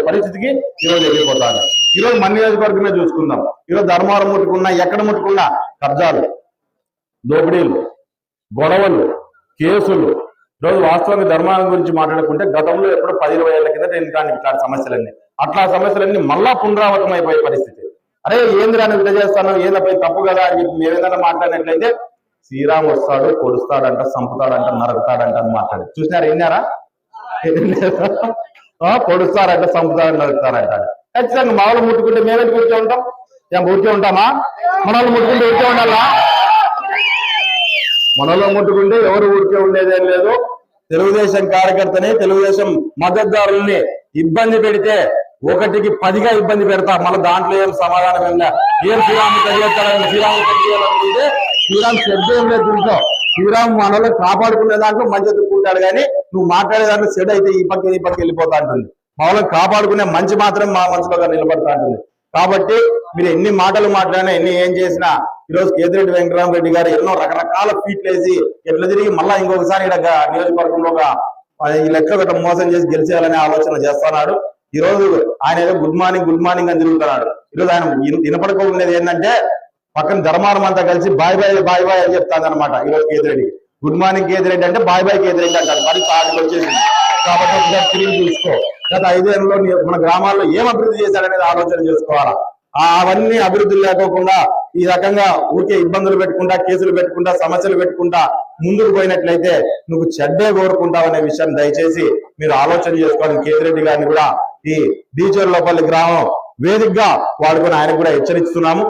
పరిస్థితికి ఈరోజు వెళ్ళిపోతారు. ఈరోజు మన నియోజకవర్గమే చూసుకుందాం. ఈరోజు ధర్మవరం ముట్టుకున్నా, ఎక్కడ ముట్టుకున్నా కబ్జాలు, దోపిడీలు, గొడవలు, కేసులు. ఈరోజు వాస్తవంగా ధర్మవరం గురించి మాట్లాడుకుంటే గతంలో ఎప్పుడో 10-20 ఏళ్ల కిందట ఇట్లాంటి సమస్యలన్నీ అట్లా సమస్యలన్నీ మళ్ళా పునరావృతం అయిపోయే పరిస్థితి. అరే ఏంది అని విడ చేస్తాను, ఏదపై తప్పు కదా అని చెప్పి మేమేదైనా మాట్లాడినట్లయితే శ్రీరామ్ వస్తాడు, పొడుస్తాడంట, చంపుతాడంట, నరుకుతాడంట అని మాట్లాడి చూసినారు. విన్నారా? పొడుస్తారంట, చంపుతాడంట, నరుకుతారంట. ఖచ్చితంగా మా వాళ్ళు ముట్టుకుంటే మేమే కూర్చో ఉంటాం. ఊరికే ఉంటామా? మన వాళ్ళు ముట్టుకుంటే ఊరికే ఉండాలా? మనలో ముట్టుకుంటే ఎవరు ఊరికే ఉండేదేం లేదు. తెలుగుదేశం కార్యకర్తని, తెలుగుదేశం మద్దతుదారుల్ని ఇబ్బంది పెడితే 1కి 10గా ఇబ్బంది పెడతా. మళ్ళీ దాంట్లో ఏం సమాధానం ఏందా? ఏం శ్రీరాము తెలియజేస్తాడని శ్రీరామ్ శ్రద్ధ ఏం లేదు దీంట్లో. శ్రీరామ్ మనలో కాపాడుకునే దాంట్లో మంచి ఎత్తుకుంటాడు, కానీ నువ్వు మాట్లాడే దాంట్లో చెడు అయితే ఈ పక్క వెళ్ళిపోతా ఉంటుంది. మామూలుగా కాపాడుకునే మంచి మాత్రం మా మనసులో నిలబడతా ఉంటుంది. కాబట్టి మీరు ఎన్ని మాటలు మాట్లాడినా, ఎన్ని ఏం చేసినా, ఈరోజు కేతిరెడ్డి వెంకటరామరెడ్డి గారు ఎన్నో రకరకాల ఫీట్లు వేసి ఎట్లా తిరిగి మళ్ళా ఇంకొకసారి ఇక్కడ నియోజకవర్గంలో ఈ లెక్క గట్ట మోసం చేసి గెలిచేయాలనే ఆలోచన చేస్తున్నాడు. ఈ రోజు ఆయన ఏదో గుడ్ మార్నింగ్ అని తిరుగుతున్నాడు. ఈరోజు ఆయన వినపడుకోలేదు ఏంటంటే పక్కన ధర్మారం అంతా కలిసి బాయ్ బాయ్ అని చెప్తాను అనమాట. ఈరోజు కేతిరెడ్డి గుడ్ మార్నింగ్ కేతిరెడ్డి అంటే బాయ్ కేతిరెడ్డి అంటారు. మరి తాటికి వచ్చేసింది. కాబట్టి ఒకసారి తిరిగి చూసుకో. గత 5 ఏళ్ళలో మన గ్రామాల్లో ఏం అభివృద్ధి చేశాడనేది ఆలోచన చేసుకోవాలా. అవన్నీ అభివృద్ధి లేకోకుండా ఈ రకంగా ఊరికే ఇబ్బందులు పెట్టుకుంటా, కేసులు పెట్టుకుంటా, సమస్యలు పెట్టుకుంటా ముందుకు పోయినట్లయితే నువ్వు చెడ్డే కోరుకుంటావు అనే విషయాన్ని దయచేసి మీరు ఆలోచన చేసుకోవాలి. కేతిరెడ్డి గారిని కూడా ఈ డీచర్లపల్లి గ్రామం వేదికగా వాడుకొని ఆయన కూడా హెచ్చరిస్తున్నాము.